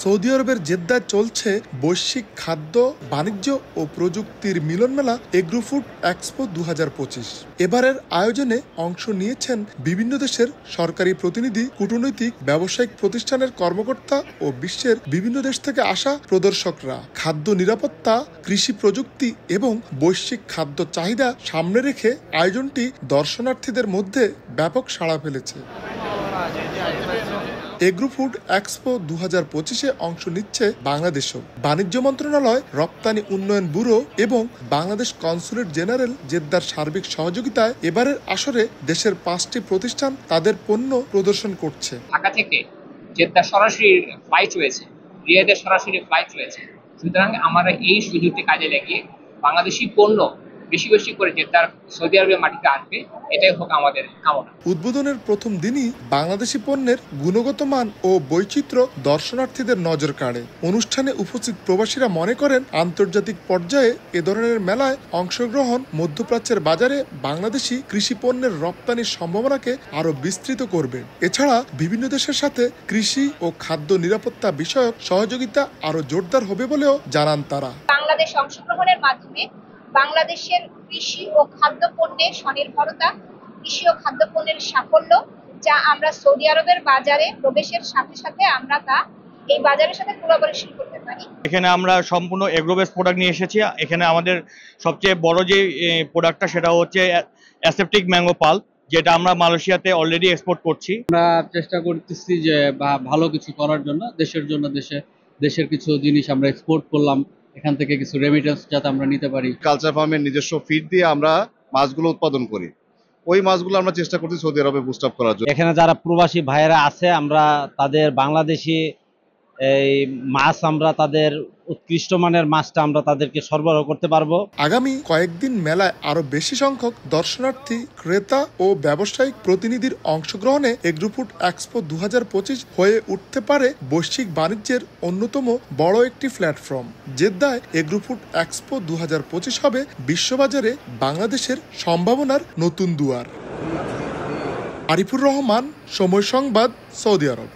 Saudi আরবের জেদ্দায় চলছে বৈশ্বিক খাদ্য, বাণিজ্য ও প্রযুক্তির মিলন মেলা এগ্রোফুড এক্সপো 2025। এবারের আয়োজনে অংশ নিয়েছেন বিভিন্ন দেশের সরকারি প্রতিনিধি, কূটনৈতিক, ব্যবসায়িক প্রতিষ্ঠানের কর্মকর্তা ও বিশ্বের বিভিন্ন দেশ থেকে আসা প্রদর্শকরা। খাদ্য নিরাপত্তা, কৃষি প্রযুক্তি এবং বৈশ্বিক খাদ্য চাহিদা সামনে রেখে আয়োজনটি দর্শনার্থীদের মধ্যে ব্যাপক সাড়া ফেলেছে। এগ্রোফুড এক্সপো 2025-এ অংশ নিচ্ছে বাংলাদেশও। বাণিজ্য মন্ত্রণালয়, রপ্তানি উন্নয়ন ব্যুরো এবং বাংলাদেশ কনসুলেট জেনারেল জেদ্দার সার্বিক সহযোগিতায় এবারের আসরে দেশের 5টি প্রতিষ্ঠান তাদের পণ্য প্রদর্শন করছে। ঢাকা থেকে জেদ্দা সরাসরি ফ্লাইট রয়েছে, রিয়াদের সরাসরি ফ্লাইট রয়েছে। সুতরাং আমরা এই সুযোগটি কাজে লাগিয়ে বাংলাদেশি পণ্য বেশি বেশি করে জেদ্দার সৌদি আরবের মাটিতে আসবে, এটাই হোক আমাদের কামনা। উদ্বোধনের প্রথম দিনই বাংলাদেশি পণ্যের গুণগত মান ও বৈচিত্র্য দর্শনার্থীদের নজর কাড়ে। অনুষ্ঠানে উপস্থিত প্রবাসীরা মনে করেন, আন্তর্জাতিক পর্যায়ে এ ধরনের মেলায় অংশগ্রহণ মধ্যপ্রাচ্যের বাজারে বাংলাদেশি কৃষি পণ্যের রপ্তানির সম্ভাবনাকে আরো বিস্তৃত করবে। এছাড়া বিভিন্ন দেশের সাথে কৃষি ও খাদ্য নিরাপত্তা বিষয়ক সহযোগিতা আরো জোরদার হবে বলেও জানান তারা। বাংলাদেশ অংশগ্রহণের মাধ্যমে বাংলাদেশের কৃষি ও খাদ্য পণ্যের স্বনির্ভরতা, কৃষি ও খাদ্য পণ্যের সাফল্য, যা আমরা সৌদি আরবের বাজারে প্রবেশের সাথে সাথে আমরা তা এই বাজারের সাথে কোলাবোরেশন করতে পারি। এখানে আমরা সম্পূর্ণ এগ্রো বেস প্রোডাক্ট নিয়ে এসেছি। এখানে আমাদের সবচেয়ে বড় যে প্রোডাক্টটা সেটা হচ্ছে অ্যাসেপ্টিক ম্যাঙ্গো পাল্প, যেটা আমরা মালয়েশিয়াতে অলরেডি এক্সপোর্ট করছি। আমরা চেষ্টা করতেছি যে ভালো কিছু করার জন্য, দেশের জন্য, দেশের কিছু জিনিস আমরা এক্সপোর্ট করলাম, এখান থেকে কিছু রেমিটেন্স যাতে আমরা নিতে পারি। কালচার ফার্মের নিজস্ব ফিড দিয়ে আমরা মাছগুলো উৎপাদন করি, ওই মাছগুলো আমরা চেষ্টা করছি সৌদি আরবে বুস্ট আপ করার জন্য। এখানে যারা প্রবাসী ভাইয়েরা আছে, আমরা তাদের বাংলাদেশি এই মাছ, আমরা তাদের উৎকৃষ্ট মানের মাছটা আমরা তাদেরকে সরবরাহ করতে পারবো। আগামী কয়েকদিন মেলায় আরো বেশি সংখ্যক দর্শনার্থী, ক্রেতা ও ব্যবসায়িক প্রতিনিধির অংশগ্রহণে এগ্রোফুড এক্সপো 2025 হয়ে উঠতে পারে বৈশ্বিক বাণিজ্যের অন্যতম বড় একটি প্ল্যাটফর্ম। জেদ্দায় এগ্রোফুড এক্সপো 2025 হবে বিশ্ববাজারে বাংলাদেশের সম্ভাবনার নতুন দুয়ার। আরিফুর রহমান, সময় সংবাদ, সৌদি আরব।